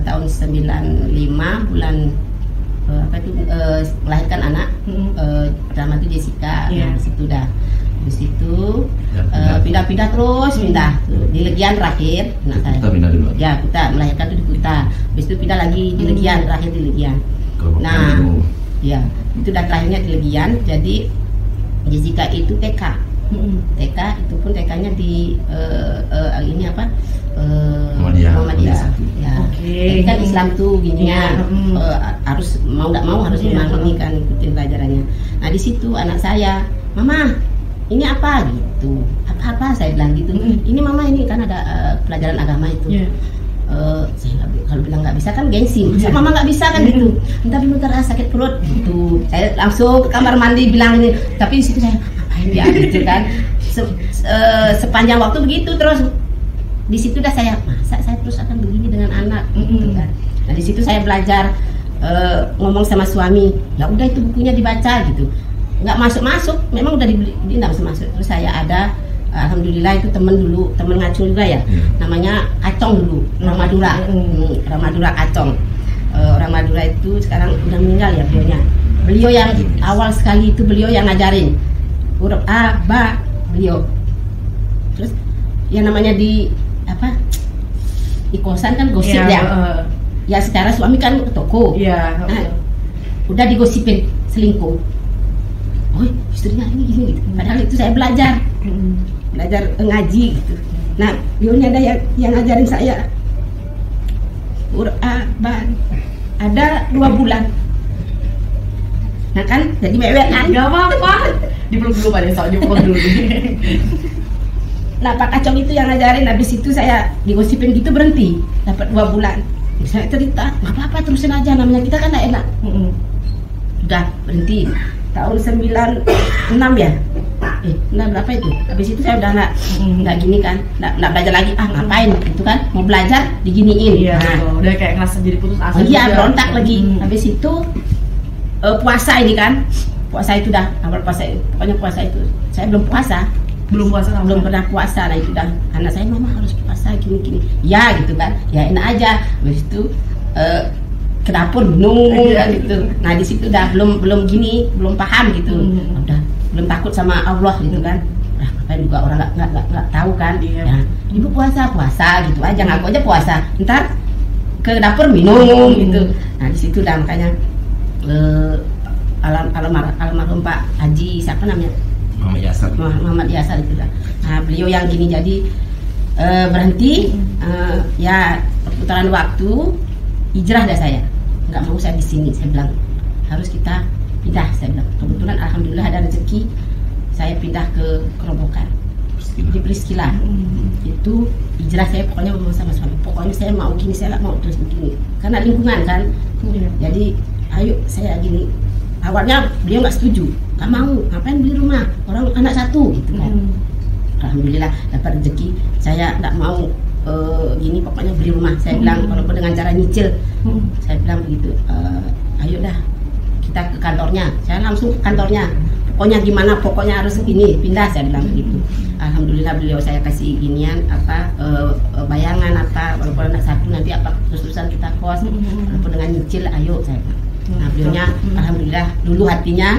tahun 95 bulan melahirkan anak pertama itu Jessica. Di situ dah di situ pindah-pindah terus pindah di Legian terakhir
Kuta pindah dulu
ya, Kuta melahirkan tuh di Kuta, habis itu pindah lagi di Legian terakhir di Legian. Nah ya itu dah terakhirnya di Legian. Jadi Jessica itu TK itu pun TK-nya di ini apa Muhammadiyah ya. Jadi kan Islam tuh gininya harus mau nggak mau harus memahami kan, ikutin pelajarannya. Nah di situ anak saya, mama ini apa gitu, apa saya bilang gitu, ini mama ini kan ada pelajaran agama itu. Saya kalau bilang nggak bisa kan gengsi, mama nggak bisa kan gitu, bentar sakit perut gitu. Saya langsung ke kamar mandi bilang ini, tapi di situ saya ngapain ya gitu kan. Sepanjang waktu begitu terus di situ dah saya masa saya terus akan begini dengan anak gitu kan. Nah di situ saya belajar ngomong sama suami, ya udah itu bukunya dibaca gitu, nggak masuk memang udah dibeli nggak masuk. Terus saya ada alhamdulillah itu temen ngacung juga ya, namanya Acong dulu, orang Madura Acong. Orang Madura itu sekarang udah meninggal ya beliau yang awal sekali itu beliau yang ngajarin huruf A, Ba, beliau. Terus ya namanya di kosan kan gosip ya secara suami kan ke toko udah digosipin selingkuh, oh istrinya ini gini gitu. Padahal itu saya belajar ngaji gitu. Nah beliaunya ada yang ngajarin saya huruf A, Ba, ada 2 bulan. Nah kan jadi mewek kan,
nggak apa-apa dipeluk dulu pada soal dipeluk dulu.
Nah Pak Acong itu yang ngajarin, habis itu saya digosipin gitu berhenti, dapat 2 bulan. Saya cerita, nggak apa-apa terusin aja, namanya kita kan nggak enak. Udah berhenti tahun 96 ya, berapa itu? Habis itu saya udah nggak gini kan, nggak belajar lagi, ngapain itu kan, mau belajar diginiin.
Udah kayak ngerasa jadi putus asa.
Iya berontak lagi. Habis itu puasa ini kan, puasa itu dah awal puasa, pokoknya puasa itu saya belum pernah puasa. Nah itu dah anak saya, mama harus puasa gini ya gitu kan, ya enak aja. Habis itu ke dapur minum kan gitu. Nah di situ dah belum paham gitu, udah belum takut sama Allah gitu kan. Nah ngapain juga orang nggak tahu kan, ya ibu puasa gitu aja, ngaku aja puasa, ntar ke dapur minum gitu. Nah di situ dah makanya almarhum Pak Haji siapa namanya, Muhammad Yasar itu dah. Nah beliau yang gini jadi berhenti ya perputaran waktu hijrah dah saya, nggak mau saya di sini. Saya bilang harus kita pindah. Saya bilang kebetulan alhamdulillah ada rezeki, saya pindah ke Kerobokan di Priskila. Itu hijrah saya, pokoknya mau sama suami, pokoknya saya mau gini, saya nggak mau terus begini karena lingkungan kan. Jadi ayo saya gini. Awalnya beliau nggak setuju, nggak mau, ngapain beli rumah, orang anak 1 gitu kan. Alhamdulillah dapat rezeki, saya nggak mau gini, pokoknya beli rumah. Saya bilang walaupun dengan cara nyicil, saya bilang begitu. Ayo dah kita ke kantornya. Saya langsung ke kantornya, pokoknya gimana, pokoknya harus ini pindah, saya bilang begitu. Alhamdulillah beliau saya kasih ginian bayangan walaupun anak 1 nanti terus-terusan kita kos, walaupun dengan nyicil, ayo saya bilang. Nah beliaunya alhamdulillah dulu hatinya.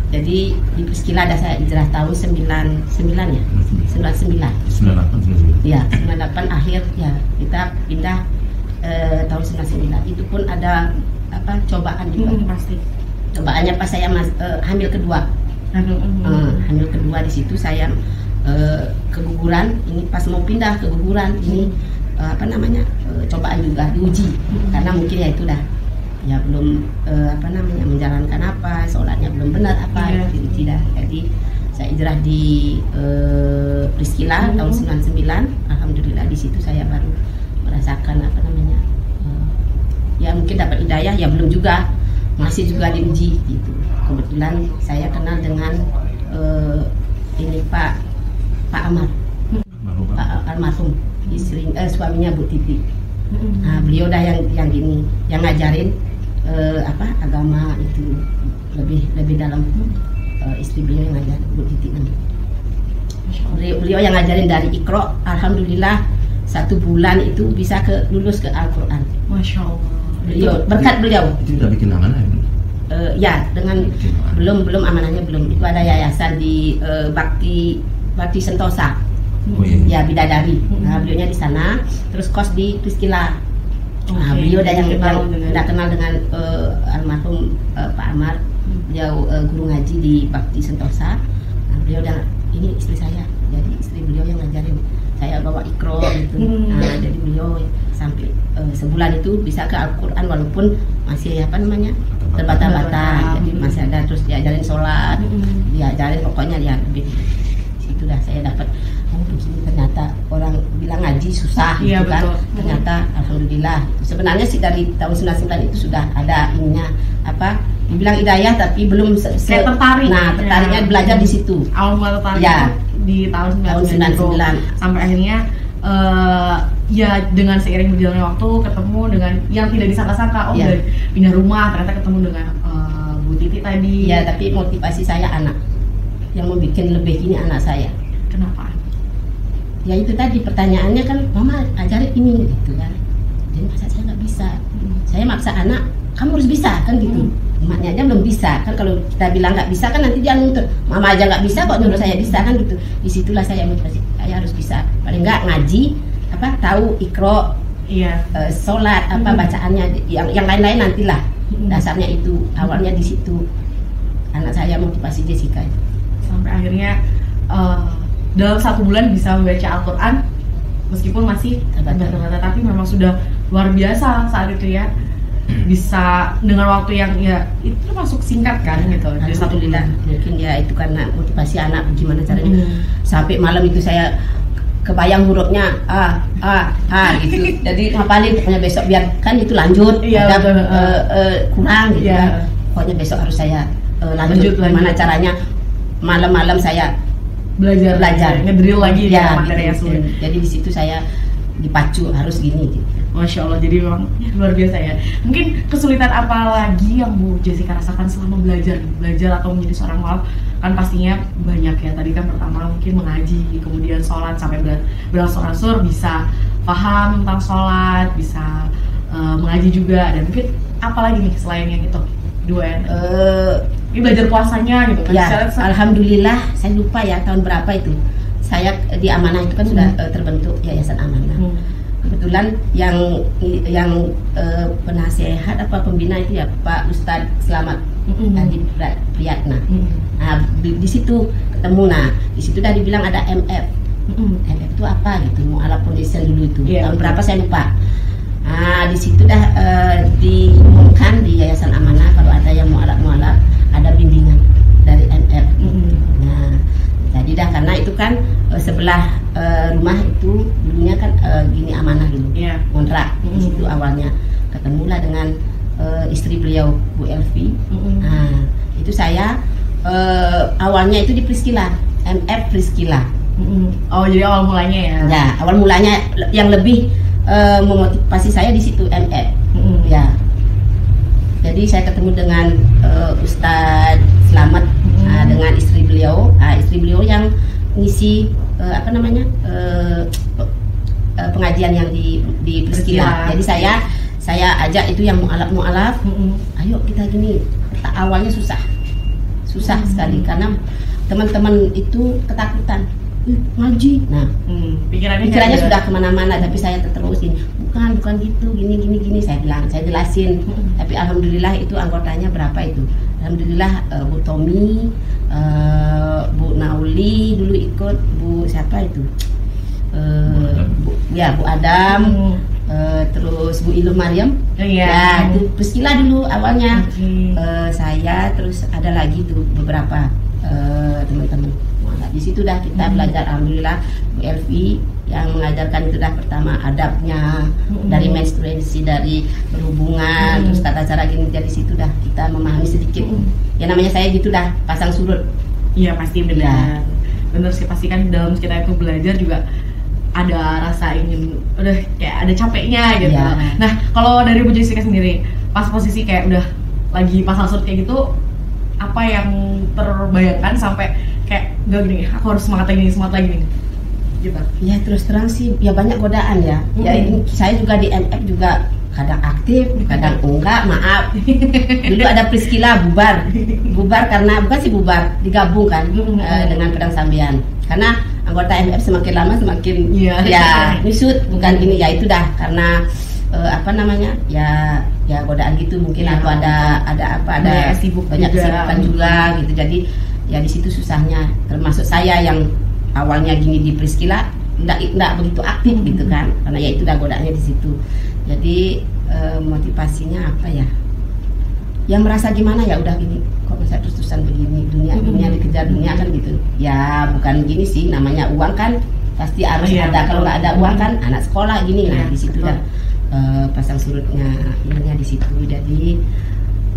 Jadi di Priskila ada saya hijrah tahun 99 ya, 98 ya, 98 akhir ya kita pindah tahun 99. Itu pun ada cobaan juga.
Pasti
cobaannya pas saya hamil kedua. Hamil kedua di situ saya keguguran. Ini pas mau pindah keguguran ini cobaan juga diuji, karena mungkin ya itu dah ya belum menjalankan sholatnya belum benar tidak. Jadi saya hijrah di Priskila tahun 99. Alhamdulillah di situ saya baru merasa merasakan apa namanya, ya mungkin dapat hidayah, ya belum juga, masih juga diuji gitu. Kebetulan saya kenal dengan ini Pak Amar, Pak almarhum, suaminya Bu Titi. Nah, beliau dah yang gini, yang ngajarin agama itu lebih dalam. Istri beliau yang ngajarin, Bu Titi namanya. Beliau yang ngajarin dari Iqra, alhamdulillah 1 bulan itu bisa lulus ke Al-Quran.
Masya Allah.
Beliau, berkat beliau.
Itu udah bikin amanah ya?
Ya, dengan belum amanahnya belum. Itu ada yayasan di Bakti Sentosa.
Oh, iya.
Ya, Bidadari. Nah, beliaunya di sana, terus kos di Priscila. Nah, beliau udah yang kenal dengan almarhum Pak Amar. Beliau guru ngaji di Bakti Sentosa. Nah, beliau udah, ini istri saya, jadi istri beliau yang ngajarin saya bawa Iqra gitu. Nah, jadi beliau sampai sebulan itu bisa ke Al-Quran walaupun masih apa namanya terbata-bata. Jadi masih ada, terus diajarin sholat, diajarin pokoknya ya lebih. Situ dah saya dapat, oh begini ternyata orang bilang ngaji susah gitu kan. Ternyata alhamdulillah. Sebenarnya sih dari tahun 99 itu sudah ada ininya apa? Dibilang hidayah tapi belum
tertarik.
Nah, tertariknya belajar di situ.
Awal mula tertarik
ya,
di tahun 99 sampai akhirnya ya dengan seiring berjalannya waktu ketemu dengan yang tidak disangka-sangka, dari pindah rumah ternyata ketemu dengan Bu Titi tadi.
Ya, tapi motivasi saya anak. Yang mau bikin lebih ini anak saya.
Kenapa?
Ya itu tadi pertanyaannya kan, mama ajarin ini gitu kan. Jadi masa saya nggak bisa? Saya maksa anak, kamu harus bisa kan gitu. Emaknya aja belum bisa kan, kalau kita bilang nggak bisa kan nanti dia nuntut, mama aja nggak bisa kok nyuruh saya bisa kan gitu. Disitulah saya motivasi, saya harus bisa, paling nggak ngaji tahu Iqra, sholat bacaannya, yang lain-lain nantilah. Dasarnya itu, awalnya di situ anak saya motivasi Jessica itu.
Sampai akhirnya dalam 1 bulan bisa membaca Al-Quran meskipun masih terbata-bata, tapi memang sudah luar biasa saat itu ya. Bisa dengan waktu yang ya itu termasuk singkat kan gitu. Jadi 1 bulan.
Mungkin ya itu karena motivasi anak, gimana caranya. Sampai malam itu saya kebayang hurufnya gitu. Jadi ngapalin pokoknya besok biar kan itu lanjut. Kurang gitu kan. Pokoknya besok harus saya lanjut. Gimana caranya, malam-malam saya belajar
ngedrill lagi
ya gitu. Jadi di situ saya dipacu harus gini gitu.
Masya Allah, jadi memang luar biasa ya. Mungkin kesulitan apa lagi yang Bu Jessica rasakan selama belajar atau menjadi seorang mualaf? Kan pastinya banyak ya. Tadi kan pertama mungkin mengaji, kemudian sholat sampai berangsur-angsur bisa paham tentang sholat, bisa mengaji juga, dan mungkin apa lagi nih selainnya gitu? Ini belajar puasanya gitu kan?
Ya, alhamdulillah saya lupa ya tahun berapa itu. Saya di Amanah itu kan sudah terbentuk Yayasan Amanah. Kebetulan yang penasehat pembina itu ya Pak Ustadz Selamat Adi Priyatna. Nah, di situ ketemu, di situ udah dibilang ada MF. MF itu apa gitu, Mu'alaf Foundation dulu itu. Tahun berapa saya lupa. Nah, di situ dah diumumkan di Yayasan Amanah kalau ada yang mu'alaf ada bimbingan dari MF. Nah, jadi dah karena itu kan sebelah rumah itu dulunya kan gini Amanah dulu, kontrak. Di situ awalnya ketemulah dengan istri beliau Bu Elvi. Nah, itu saya awalnya itu di Priscila, MF Priscila.
Oh, jadi awal mulanya ya?
Ya, awal mulanya yang lebih memotivasi saya di situ MF. Ya. Jadi saya ketemu dengan Ustadz Selamat dengan istri beliau. Istri beliau yang ngisi pengajian yang di Priscila. Jadi saya ajak itu yang mu'alaf. Ayo kita gini. Awalnya susah sekali karena teman-teman itu ketakutan. Ngaji, pikirannya sudah kemana-mana, tapi saya terusin, bukan gitu, gini, saya jelasin, tapi alhamdulillah itu anggotanya berapa itu, alhamdulillah Bu Tommy, Bu Nauli dulu ikut, Bu siapa itu, Bu Adam, terus Bu Ilum Mariam, ya itu Priscila dulu awalnya, saya terus ada lagi tuh beberapa teman-teman. Di situ dah kita belajar, alhamdulillah Bu Elvi yang mengajarkan itu dah pertama adabnya, dari menstruasi, dari berhubungan, terus tata cara gini, dari situ dah kita memahami sedikit. Ya namanya saya gitu dah, pasang surut.
Iya pasti benar. Benar sih, pasti kan dalam kita itu belajar juga ada rasa ingin, udah kayak ada capeknya gitu. Nah kalau dari Bu Jessica sendiri, pas posisi kayak udah lagi pasang surut kayak gitu, apa yang terbayangkan sampai kayak gak gini, aku harus semangat lagi nih gitu?
Ya terus terang sih ya banyak godaan ya. Ya ini saya juga di MF juga kadang aktif, kadang enggak, maaf. Dulu ada Priscilla bubar karena bukan sih bubar, digabung kan dengan Pedang Sambian. Karena anggota MF semakin lama semakin ya misut, bukan ini ya itu dah karena apa namanya ya godaan gitu mungkin, atau ada
sibuk
banyak kesibukan juga gitu. Jadi ya di situ susahnya, termasuk saya yang awalnya gini di Priscilla enggak begitu aktif gitu kan, karena ya itu dah godaannya di situ. Jadi motivasinya apa ya? Yang merasa gimana ya udah gini kok bisa terus-terusan begini, dunia dikejar dunia kan gitu. Ya bukan gini sih, namanya uang kan pasti harus ada, kalau nggak ada uang kan anak sekolah gini. Nah di situ dah pasang surutnya ininya di situ. Jadi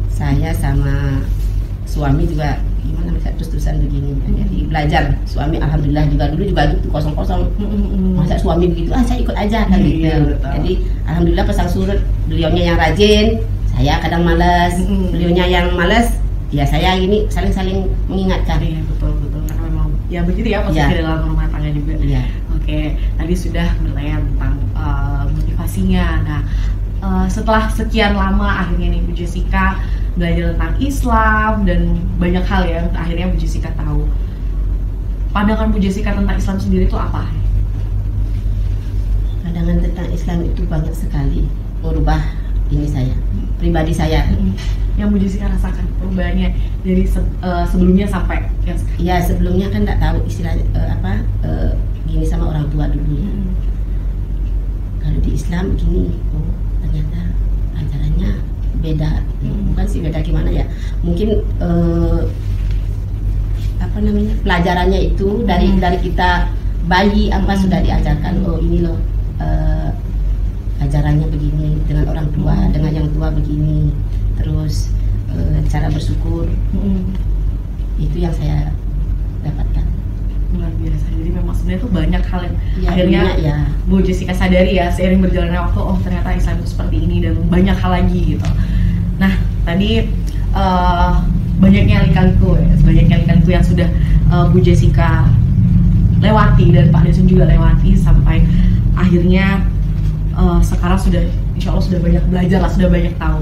saya sama suami juga gimana bisa terus-terusan begini. Jadi belajar, suami alhamdulillah juga dulu juga gitu kosong-kosong. Masa suami begitu, saya ikut aja kan gitu. Jadi alhamdulillah pasang surut, beliaunya yang rajin, saya kadang malas, beliaunya yang malas, ya saya ini saling-saling mengingatkan.
Iya betul, karena memang ya begitu ya posisi dalam rumah tangga juga. Oke, tadi sudah bertanya tentang motivasinya. Nah setelah sekian lama akhirnya nih Bu Jessica belajar tentang Islam dan banyak hal yang akhirnya Bu Jessica tahu. Pandangan Bu Jessica tentang Islam sendiri itu apa?
Pandangan tentang Islam itu banyak sekali merubah ini saya, pribadi saya.
Yang Bu Jessica rasakan perubahannya dari sebelumnya sampai yang sekarang?
Ya sebelumnya kan nggak tahu istilah gini sama orang tua dulu ya. Kalau di Islam gini, oh ternyata ajarannya beda, bukan sih beda gimana ya, mungkin apa namanya pelajarannya itu dari kita bayi apa sudah diajarkan, oh ini loh ajarannya begini dengan orang tua, dengan yang tua begini, terus cara bersyukur, itu yang saya dapatkan.
Luar biasa. Jadi memang sebenarnya tuh banyak hal yang
ya,
akhirnya Bu
Bu
Jessica sadari ya seiring berjalannya waktu, oh ternyata Islam itu seperti ini dan banyak hal lagi gitu. Nah tadi banyaknya lika-liku yang sudah Bu Jessica lewati dan Pak Desun juga lewati sampai akhirnya sekarang sudah insya Allah sudah banyak belajar lah, sudah banyak tahu.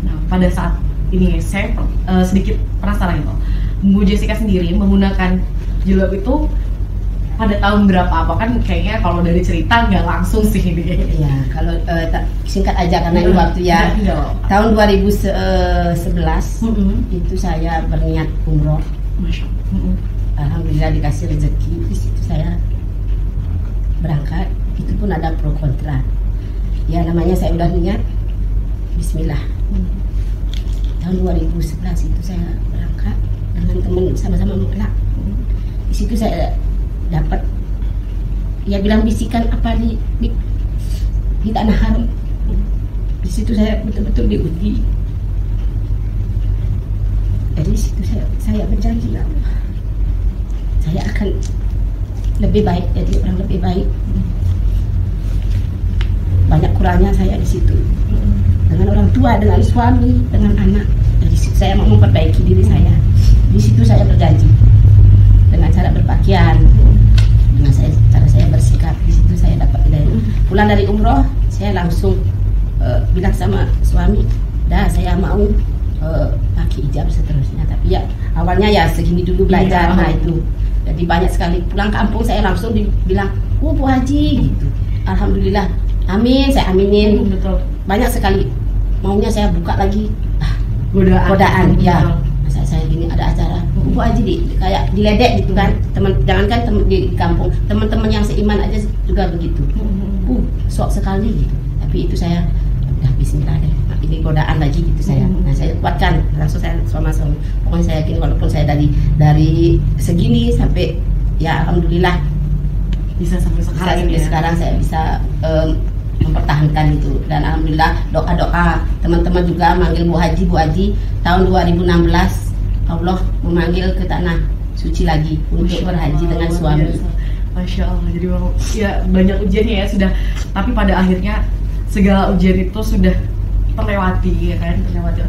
Nah pada saat ini saya sedikit penasaran gitu, Bu Jessica sendiri menggunakan jilbab itu pada tahun berapa? Apa kan kayaknya kalau dari cerita nggak langsung sih ini.
Ya kalau singkat aja karena ini waktu ya. Tahun 2011 itu saya berniat umroh.
Masya Allah.
Alhamdulillah dikasih rezeki, di situ saya berangkat. Itu pun ada pro kontra. Ya namanya saya udah niat, Bismillah. Tahun 2011 itu saya berangkat dengan teman sama-sama mutlak. Di situ saya dapat ya bilang bisikan apa di tanah haram. Di situ saya betul-betul diuji. Dari situ saya berjanji, saya akan lebih baik, jadi orang lebih baik. Banyak kurangnya saya di situ dengan orang tua, dengan suami, dengan anak. Dari situ saya mau memperbaiki diri saya. Di situ saya berjanji dengan cara berpakaian, dengan cara saya bersikap. Di situ saya dapat hidayah. Pulang dari umroh, saya langsung bilang sama suami, dah saya mau pakai hijab seterusnya. Tapi ya awalnya ya segini dulu belajar. Nah itu jadi banyak sekali. Pulang kampung saya langsung dibilang, Bu Haji gitu. Alhamdulillah, amin, saya aminin.
Betul.
Banyak sekali. Maunya saya buka lagi
godaan
ya. Masa saya gini ada acara Bu Haji kayak diledek gitu kan, jangankan di kampung, teman-teman yang seiman aja juga begitu. Sok sekali gitu. Tapi itu saya udah bismillah deh, ini godaan lagi gitu saya. Nah saya kuatkan, langsung saya sama pokoknya saya yakin walaupun saya dari segini sampai ya alhamdulillah
bisa sampai sekarang
sampai
ini ya.
sekarang saya bisa mempertahankan itu, dan alhamdulillah doa teman-teman juga manggil Bu Haji tahun 2016 Allah memanggil ke tanah suci lagi untuk berhaji dengan suami.
Masya Allah, jadi memang ya banyak ujiannya ya sudah, tapi pada akhirnya segala ujian itu sudah terlewati ya kan, terlewati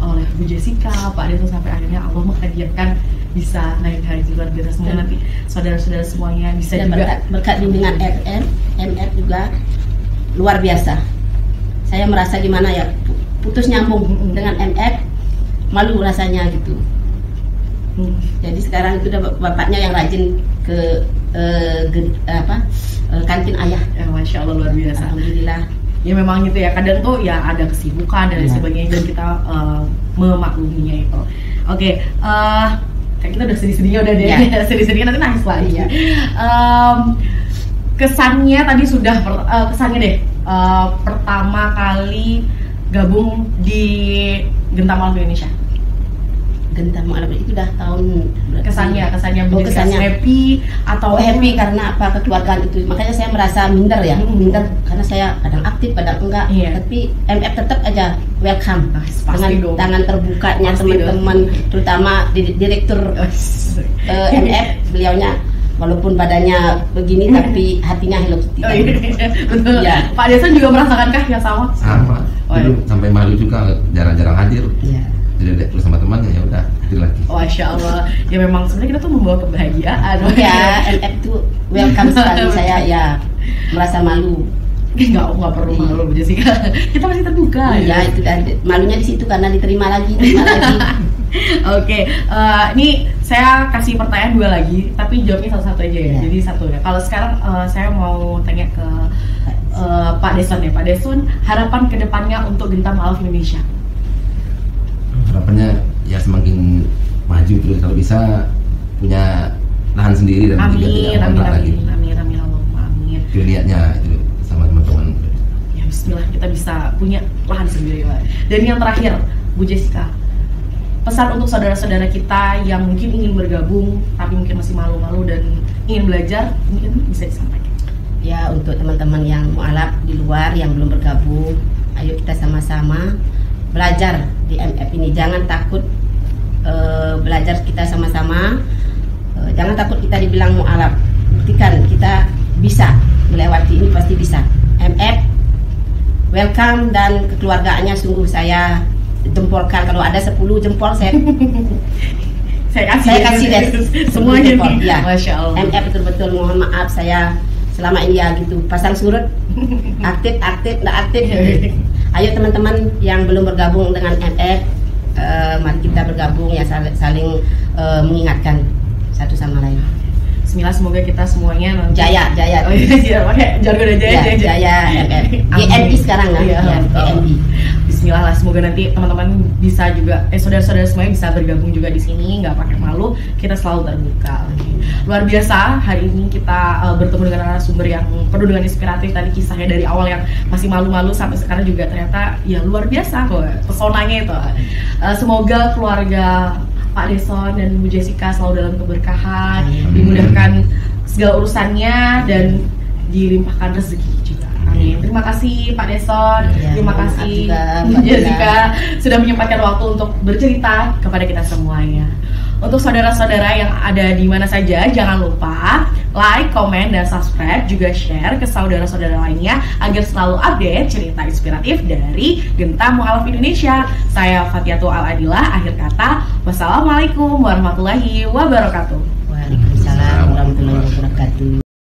oleh Bu Jessica, Pak Deso, sampai akhirnya Allah menghadiahkan bisa naik haji luar biasa. Semoga nanti saudara-saudara semuanya bisa
Dan
juga
berkat bimbingan MF juga luar biasa. Saya merasa gimana ya, putus nyambung dengan MF, malu rasanya gitu. Jadi sekarang itu udah bapaknya yang rajin ke kantin ayah.
ya, Masya Allah, luar biasa.
Alhamdulillah.
Ya memang gitu ya, kadang tuh ya ada kesibukan dan sebagainya, dan kita memakluminya itu. Oke, kayak kita udah sedih-sedihnya udah deh, sedih-sedihnya nanti nangis lagi.
Iya.
Kesannya tadi sudah kesannya deh, pertama kali gabung di Genta Mu'alaf Indonesia.
Genta Mu'alaf itu udah tahun
Kesannya
kesannya
happy atau
happy karena apa, kekeluargaan itu. Makanya saya merasa minder ya, minder karena saya kadang aktif kadang enggak. Tapi MF tetap aja welcome dengan
dong.
tangan terbukanya teman-teman, terutama direktur MF, beliaunya walaupun badannya begini tapi hatinya Hello Kitty.
Betul.
Ya.
Pak Deson juga merasakan kah yang sama?
Sama. Dulu sampai malu juga jarang-jarang hadir.
Iya.
Jadi terus sama temannya ya udah hadir lagi.
Masya Allah, ya memang sebenarnya kita tuh membawa kebahagiaan.
Ya, MF tuh welcome sekali. Saya ya merasa malu.
Nggak perlu malu Bu Jessica, kita masih terbuka.
Iya, itu malunya di situ karena diterima lagi.
Oke, ini saya kasih pertanyaan 2 lagi, tapi jawabnya satu-satu aja ya. Jadi satu ya. Kalau sekarang saya mau tanya ke Pak Deson ya. Pak Deson, harapan kedepannya untuk Genta Mu'alaf Indonesia?
Harapannya ya semakin maju terus, kalau bisa punya lahan sendiri dan juga tidak kontrak lagi.
Amin, Allahumma amin.
Itu niatnya itu sama teman-teman.
Ya Bismillah, kita bisa punya lahan sendiri lah. Dan yang terakhir, Bu Jessica, pesan untuk saudara-saudara kita yang mungkin ingin bergabung tapi mungkin masih malu-malu dan ingin belajar, mungkin bisa disampaikan.
Ya, untuk teman-teman yang mu'alaf di luar yang belum bergabung, ayo kita sama-sama belajar di MF ini. Jangan takut belajar kita sama-sama. Jangan takut kita dibilang mu'alaf. Buktikan kita bisa melewati ini, pasti bisa. MF welcome, dan kekeluargaannya sungguh saya jempolkan. Kalau ada 10 jempol saya kasih deh
semuanya
jempol.
nih.
Ya.
Masya Allah.
MF betul-betul mohon maaf saya selama ini ya gitu pasang surut aktif nggak aktif. Ayo teman-teman yang belum bergabung dengan MF, mari kita bergabung ya, saling mengingatkan satu sama lain.
Bismillah, semoga kita semuanya nanti
Jaya.
Oh iya, pakai jargon aja.
Jaya MF. GNI sekarang lah.
Iya.
GNI.
Bismillah lah, semoga nanti teman-teman bisa juga, saudara-saudara semuanya bisa bergabung juga di sini, nggak pakai malu, kita selalu terbuka. Luar biasa, hari ini kita bertemu dengan narasumber yang penuh dengan inspiratif. Tadi kisahnya dari awal yang masih malu-malu sampai sekarang juga ternyata ya luar biasa kok pesonanya itu. Semoga keluarga Pak Deson dan Bu Jessica selalu dalam keberkahan, dimudahkan segala urusannya dan dilimpahkan rezeki juga. Amin. Terima kasih Pak Deson, terima kasih Bu Jessica sudah menyempatkan waktu untuk bercerita kepada kita semuanya. Untuk saudara-saudara yang ada di mana saja, jangan lupa like, komen, dan subscribe, juga share ke saudara-saudara lainnya agar selalu update cerita inspiratif dari Genta Mu'alaf Indonesia. Saya Fatiatul Al-Adilah, akhir kata, wassalamualaikum warahmatullahi wabarakatuh.
Waalaikumsalam warahmatullahi wabarakatuh.